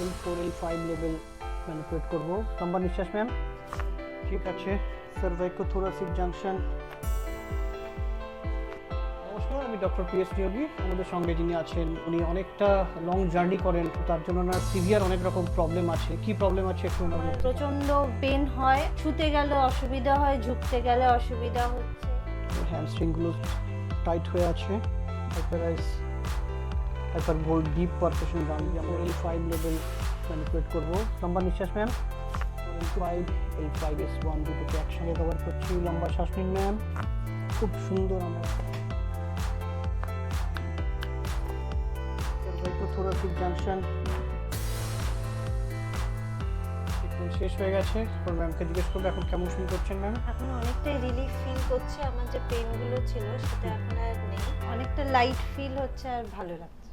L4 L5 level manipulate করব। লম্বা নিঃশ্বাস ম্যাম। ঠিক আছে, cervical thoracic junction। নমস্কার, আমি ডক্টর PS Neogi। আমাদের সঙ্গে যিনি আছেন উনি অনেকটা লং জার্নি করেন, তার জন্য না সিভিয়ার অনেক রকম প্রবলেম আছে। কি প্রবলেম আছে একটু ওনার মুখে? প্রচন্ড পেন হয়, শুতে গেলে অসুবিধা হয়, ঝুঁকতে গেলে অসুবিধা হচ্ছে। হ্যামস্ট্রিংগুলো টাইট হয়ে আছে। হাইপারবোল্ড ডিপ পারফেশন গান দিয়ে আমরা L5 লেভেল ম্যানিপুলেট করব। লম্বা নিঃশ্বাস ম্যাম। L5 L5S1 দুটোকে একসঙ্গে কভার করছি। লম্বা শ্বাস নিন ম্যাম। খুব সুন্দর। আমরা cervical thoracic junction শেষ হয়ে গেছে। এবার ম্যামকে জিজ্ঞেস করবো এখন কেমন ফিল করছেন ম্যাম? এখন অনেকটাই রিলিফ ফিল করছে। আমার যে পেনগুলো ছিল সেটা এখন আর নেই, অনেকটা লাইট ফিল হচ্ছে আর ভালো লাগছে।